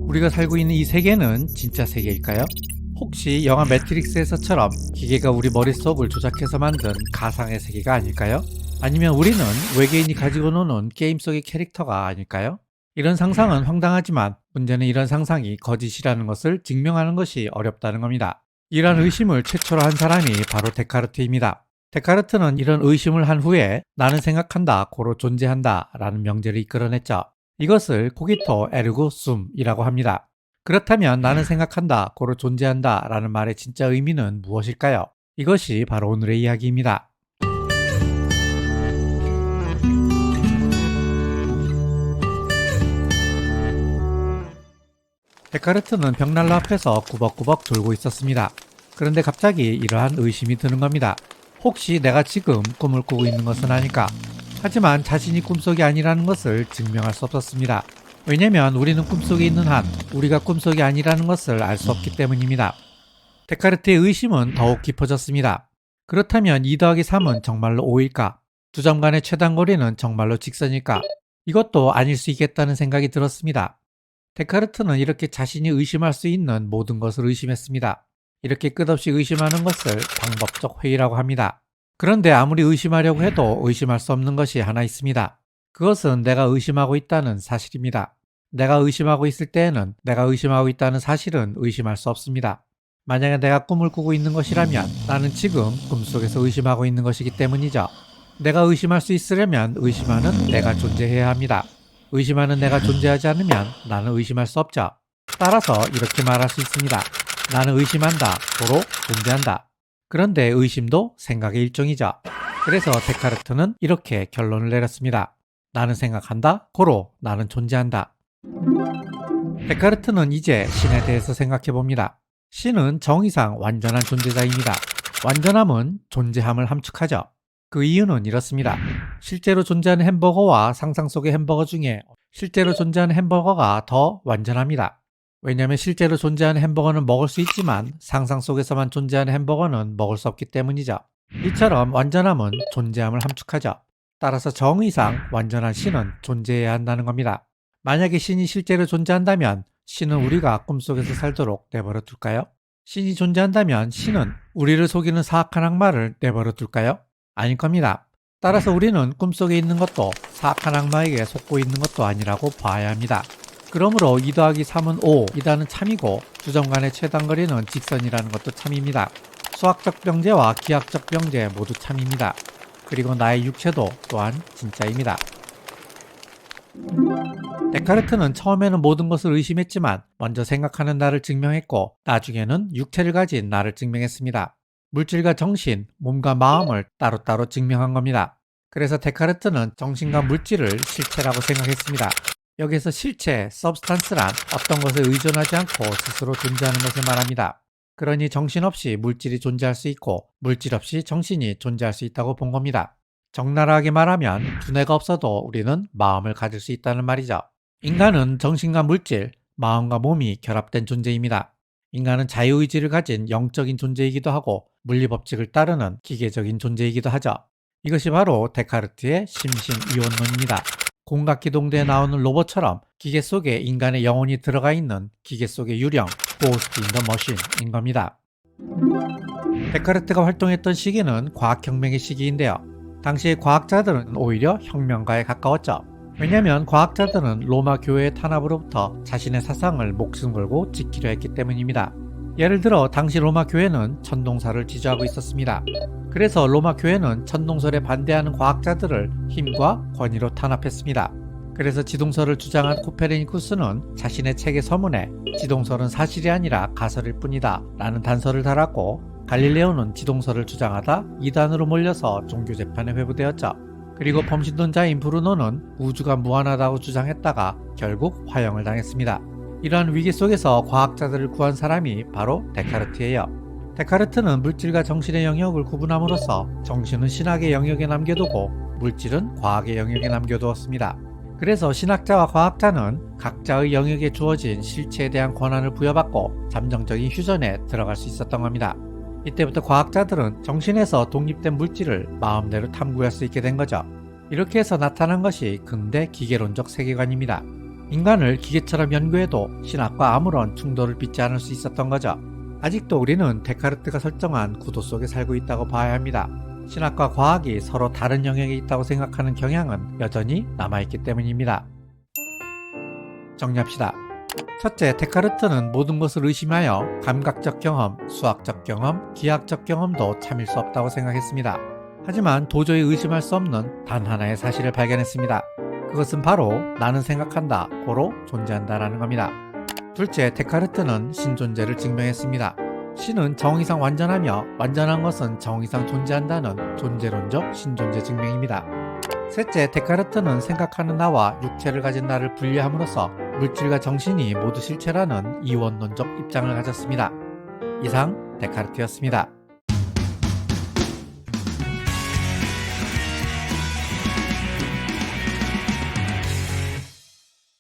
우리가 살고 있는 이 세계는 진짜 세계일까요? 혹시 영화 매트릭스에서처럼 기계가 우리 머릿속을 조작해서 만든 가상의 세계가 아닐까요? 아니면 우리는 외계인이 가지고 노는 게임 속의 캐릭터가 아닐까요? 이런 상상은 황당하지만 문제는 이런 상상이 거짓이라는 것을 증명하는 것이 어렵다는 겁니다. 이런 의심을 최초로 한 사람이 바로 데카르트입니다. 데카르트는 이런 의심을 한 후에 나는 생각한다, 고로 존재한다 라는 명제를 이끌어냈죠. 이것을 코기토 에르고 숨이라고 합니다. 그렇다면 나는 생각한다, 고로 존재한다 라는 말의 진짜 의미는 무엇일까요? 이것이 바로 오늘의 이야기입니다. 데카르트는 벽난로 앞에서 꾸벅꾸벅 졸고 있었습니다. 그런데 갑자기 이러한 의심이 드는 겁니다. 혹시 내가 지금 꿈을 꾸고 있는 것은 아닐까? 하지만 자신이 꿈속이 아니라는 것을 증명할 수 없었습니다. 왜냐면 우리는 꿈속에 있는 한 우리가 꿈속이 아니라는 것을 알 수 없기 때문입니다. 데카르트의 의심은 더욱 깊어졌습니다. 그렇다면 2 더하기 3은 정말로 5일까? 두 점 간의 최단 거리는 정말로 직선일까? 이것도 아닐 수 있겠다는 생각이 들었습니다. 데카르트는 이렇게 자신이 의심할 수 있는 모든 것을 의심했습니다. 이렇게 끝없이 의심하는 것을 방법적 회의라고 합니다. 그런데 아무리 의심하려고 해도 의심할 수 없는 것이 하나 있습니다. 그것은 내가 의심하고 있다는 사실입니다. 내가 의심하고 있을 때에는 내가 의심하고 있다는 사실은 의심할 수 없습니다. 만약에 내가 꿈을 꾸고 있는 것이라면 나는 지금 꿈속에서 의심하고 있는 것이기 때문이죠. 내가 의심할 수 있으려면 의심하는 내가 존재해야 합니다. 의심하는 내가 존재하지 않으면 나는 의심할 수 없죠. 따라서 이렇게 말할 수 있습니다. 나는 의심한다, 고로 존재한다. 그런데 의심도 생각의 일종이죠. 그래서 데카르트는 이렇게 결론을 내렸습니다. 나는 생각한다, 고로 나는 존재한다. 데카르트는 이제 신에 대해서 생각해 봅니다. 신은 정의상 완전한 존재자입니다. 완전함은 존재함을 함축하죠. 그 이유는 이렇습니다. 실제로 존재하는 햄버거와 상상 속의 햄버거 중에 실제로 존재하는 햄버거가 더 완전합니다. 왜냐하면 실제로 존재하는 햄버거는 먹을 수 있지만 상상 속에서만 존재하는 햄버거는 먹을 수 없기 때문이죠. 이처럼 완전함은 존재함을 함축하죠. 따라서 정의상 완전한 신은 존재해야 한다는 겁니다. 만약에 신이 실제로 존재한다면 신은 우리가 꿈속에서 살도록 내버려 둘까요? 신이 존재한다면 신은 우리를 속이는 사악한 악마를 내버려 둘까요? 아닐 겁니다. 따라서 우리는 꿈속에 있는 것도 사악한 악마에게 속고 있는 것도 아니라고 봐야 합니다. 그러므로 2 더하기 3은 5이라는 참이고 두 점 간의 최단거리는 직선이라는 것도 참입니다. 수학적 병제와 기하학적 병제 모두 참입니다. 그리고 나의 육체도 또한 진짜입니다. 데카르트는 처음에는 모든 것을 의심했지만 먼저 생각하는 나를 증명했고 나중에는 육체를 가진 나를 증명했습니다. 물질과 정신, 몸과 마음을 따로따로 증명한 겁니다. 그래서 데카르트는 정신과 물질을 실체라고 생각했습니다. 여기서 실체, substance란 어떤 것에 의존하지 않고 스스로 존재하는 것을 말합니다. 그러니 정신 없이 물질이 존재할 수 있고 물질 없이 정신이 존재할 수 있다고 본 겁니다. 적나라하게 말하면 두뇌가 없어도 우리는 마음을 가질 수 있다는 말이죠. 인간은 정신과 물질, 마음과 몸이 결합된 존재입니다. 인간은 자유의지를 가진 영적인 존재이기도 하고 물리법칙을 따르는 기계적인 존재이기도 하죠. 이것이 바로 데카르트의 심신이원론입니다. 공각기동대에 나오는 로봇처럼 기계 속에 인간의 영혼이 들어가 있는 기계 속의 유령, Ghost in the Machine인 겁니다. 데카르트가 활동했던 시기는 과학혁명의 시기인데요. 당시의 과학자들은 오히려 혁명가에 가까웠죠. 왜냐하면 과학자들은 로마 교회의 탄압으로부터 자신의 사상을 목숨 걸고 지키려 했기 때문입니다. 예를 들어 당시 로마 교회는 천동설을 지지하고 있었습니다. 그래서 로마 교회는 천동설에 반대하는 과학자들을 힘과 권위로 탄압했습니다. 그래서 지동설을 주장한 코페르니쿠스는 자신의 책의 서문에 지동설은 사실이 아니라 가설일 뿐이다 라는 단서를 달았고 갈릴레오는 지동설을 주장하다 이단으로 몰려서 종교재판에 회부되었죠. 그리고 범신론자인 브루노는 우주가 무한하다고 주장했다가 결국 화형을 당했습니다. 이러한 위기 속에서 과학자들을 구한 사람이 바로 데카르트예요. 데카르트는 물질과 정신의 영역을 구분함으로써 정신은 신학의 영역에 남겨두고 물질은 과학의 영역에 남겨두었습니다. 그래서 신학자와 과학자는 각자의 영역에 주어진 실체에 대한 권한을 부여받고 잠정적인 휴전에 들어갈 수 있었던 겁니다. 이때부터 과학자들은 정신에서 독립된 물질을 마음대로 탐구할 수 있게 된 거죠. 이렇게 해서 나타난 것이 근대 기계론적 세계관입니다. 인간을 기계처럼 연구해도 신학과 아무런 충돌을 빚지 않을 수 있었던 거죠. 아직도 우리는 데카르트가 설정한 구도 속에 살고 있다고 봐야 합니다. 신학과 과학이 서로 다른 영역에 있다고 생각하는 경향은 여전히 남아있기 때문입니다. 정리합시다. 첫째, 데카르트는 모든 것을 의심하여 감각적 경험, 수학적 경험, 기하학적 경험도 참을 수 없다고 생각했습니다. 하지만 도저히 의심할 수 없는 단 하나의 사실을 발견했습니다. 그것은 바로 나는 생각한다, 고로 존재한다라는 겁니다. 둘째, 데카르트는 신존재를 증명했습니다. 신은 정의상 완전하며 완전한 것은 정의상 존재한다는 존재론적 신존재 증명입니다. 셋째, 데카르트는 생각하는 나와 육체를 가진 나를 분리함으로써 물질과 정신이 모두 실체라는 이원론적 입장을 가졌습니다. 이상 데카르트였습니다.